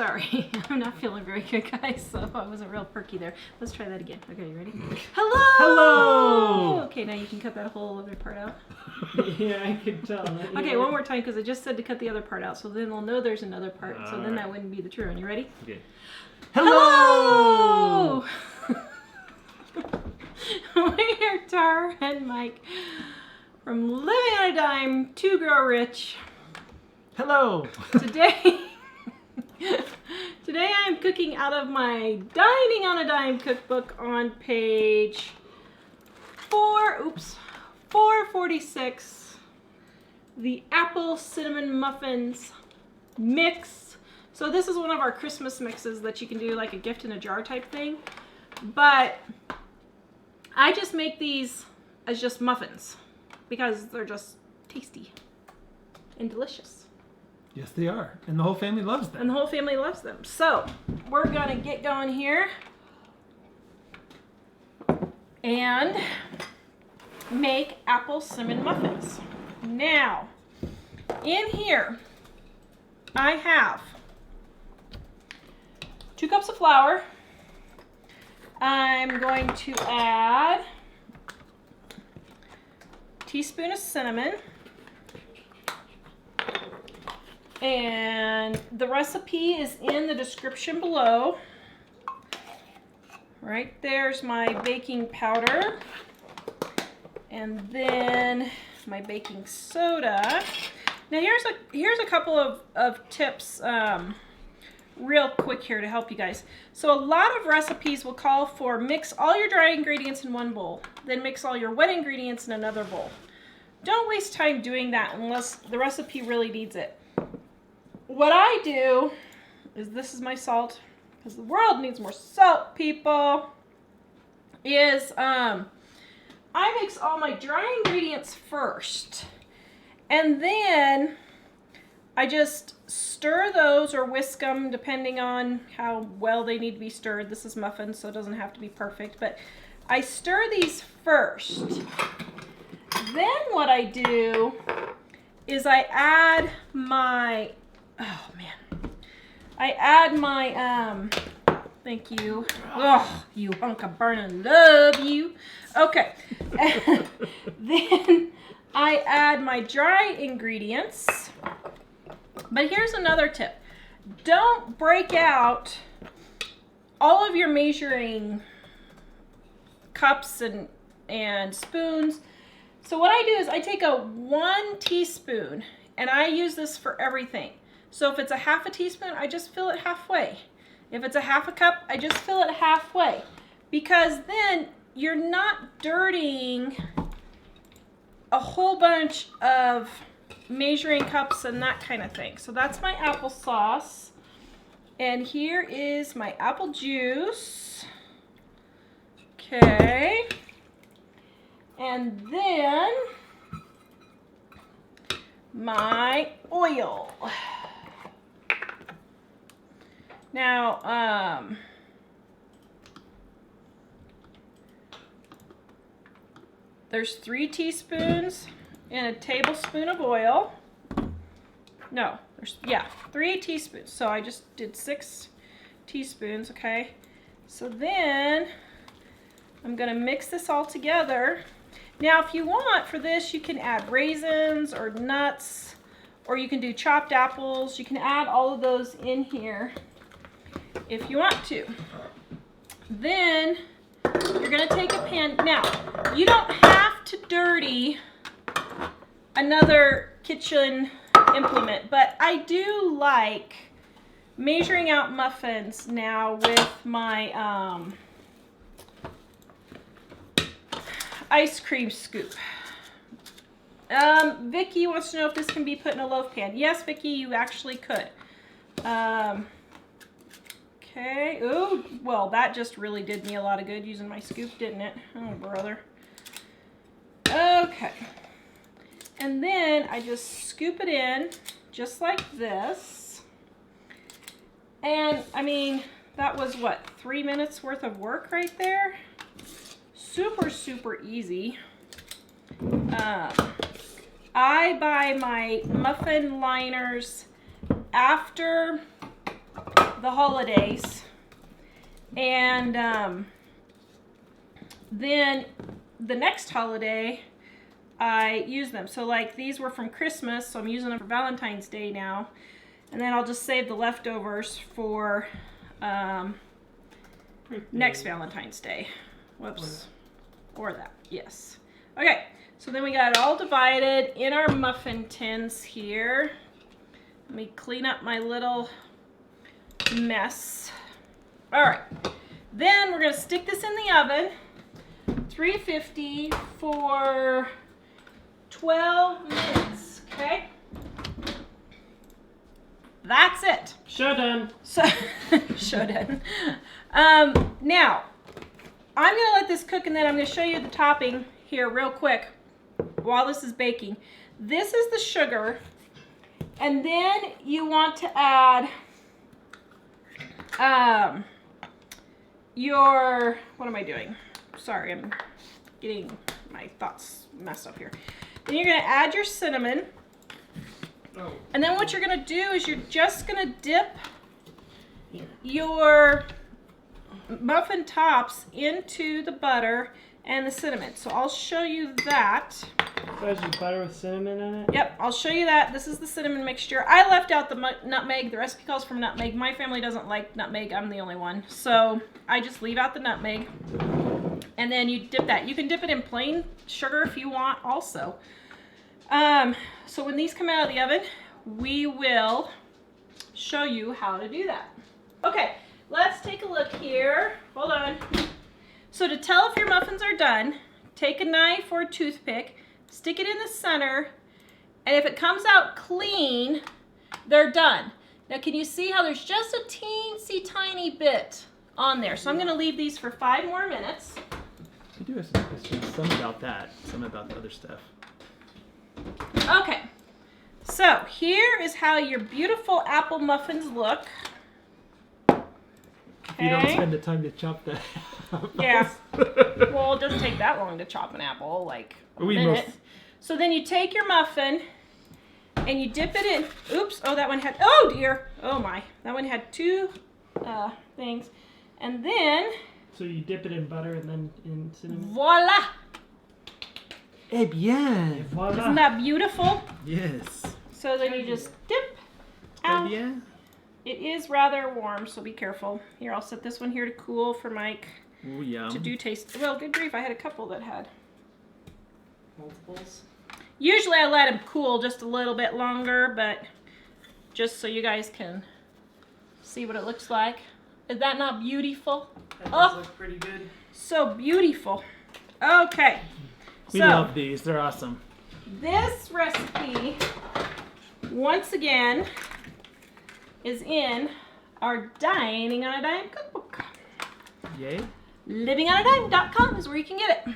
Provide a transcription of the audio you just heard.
sorry. I'm not feeling very good, guys, so I wasn't real perky there. Let's try that again. Okay, you ready? Hello! Hello! Okay, now you can cut that whole other part out. Yeah, I can tell. Okay, one more time, because I just said to cut the other part out, so then they'll know there's another part, so then that wouldn't be the true one. You ready? Okay. Hello! We're Tara and Mike from Living on a Dime to Grow Rich. Hello! Today I am cooking out of my Dining on a Dime cookbook on page 446, the apple cinnamon muffins mix. So this is one of our Christmas mixes that you can do like a gift in a jar type thing, but I just make these as just muffins because they're just tasty and delicious. Yes, they are. And the whole family loves them. And the whole family loves them. So we're gonna get going here and make apple cinnamon muffins. Now, in here, I have 2 cups of flour. I'm going to add a teaspoon of cinnamon. And the recipe is in the description below. Right there's my baking powder. And then my baking soda. Now here's a couple of tips real quick here to help you guys. So a lot of recipes will call for mix all your dry ingredients in one bowl, then mix all your wet ingredients in another bowl. Don't waste time doing that unless the recipe really needs it. What I do is, this is my salt, because the world needs more salt, people, is I mix all my dry ingredients first, and then I just stir those or whisk them depending on how well they need to be stirred. This is muffins, so it doesn't have to be perfect, but I stir these first. Then what I do is I add my thank you. Oh, you hunk of burnin', love you. Okay. Then I add my dry ingredients. But here's another tip. Don't break out all of your measuring cups and spoons. So what I do is I take a 1 teaspoon, and I use this for everything. So if it's a half a teaspoon, I just fill it halfway. If it's a half a cup, I just fill it halfway. Because then you're not dirtying a whole bunch of measuring cups and that kind of thing. So that's my applesauce. And here is my apple juice. Okay. And then my oil. Now, there's 3 teaspoons and a tablespoon of oil. No, 3 teaspoons. So I just did 6 teaspoons, okay? So then I'm gonna mix this all together. Now, if you want for this, you can add raisins or nuts, or you can do chopped apples. You can add all of those in here if you want to. Then you're gonna take a pan. Now, you don't have to dirty another kitchen implement, but I do like measuring out muffins now with my ice cream scoop. Vicky wants to know if this can be put in a loaf pan. Yes, Vicky, you actually could. Okay. Ooh, well, that just really did me a lot of good using my scoop, didn't it? Oh, brother. Okay. And then I just scoop it in just like this. And, I mean, that was, what, 3 minutes worth of work right there? Super, super easy. I buy my muffin liners after the holidays. And then the next holiday, I use them. So like these were from Christmas, so I'm using them for Valentine's Day now. And then I'll just save the leftovers for next Valentine's Day. Whoops. Or that, yes. Okay, so then we got it all divided in our muffin tins here. Let me clean up my little mess. All right, then we're gonna stick this in the oven, 350 for 12 minutes, okay? That's it. Show done. So, show done. Now, I'm gonna let this cook and then I'm gonna show you the topping here real quick while this is baking. This is the sugar, and then you want to add what am I doing? Sorry, I'm getting my thoughts messed up here. Then you're gonna add your cinnamon. Oh. And then what you're gonna do is you're just gonna dip your muffin tops into the butter and the cinnamon. So I'll show you that. So is your butter with cinnamon in it? Yep, I'll show you that. This is the cinnamon mixture. I left out the nutmeg. The recipe calls for nutmeg. My family doesn't like nutmeg. I'm the only one. So I just leave out the nutmeg. And then you dip that. You can dip it in plain sugar if you want also. So when these come out of the oven, we will show you how to do that. Okay, let's take a look here. Hold on. So to tell if your muffins are done, take a knife or a toothpick, stick it in the center, and if it comes out clean, they're done. Now can you see how there's just a teensy tiny bit on there? So I'm gonna leave these for 5 more minutes. You do have some about that, some about the other stuff. Okay, so here is how your beautiful apple muffins look. If you don't spend the time to chop the apples. Yeah. Well, it doesn't take that long to chop an apple, like a We minute. most- So then you take your muffin and you dip it in. Oops, oh, that one had, oh dear. Oh my, that one had 2 things. And then, So you dip it in butter and then in cinnamon? voila. Eh bien. Voila. Isn't that beautiful? Yes. So then you just dip. Eh Ow. bien. It is rather warm, so be careful. Here, I'll set this one here to cool for Mike Ooh, yum. to do taste. Well, good grief, I had a couple that had Multiples. Usually I let them cool just a little bit longer, but just so you guys can see what it looks like. Is that not beautiful? That Oh. does look pretty good. So beautiful. Okay. We So love these. They're awesome. this recipe, once again, is in our Dining on a Dime cookbook. Yay. Livingonadime.com is where you can get it.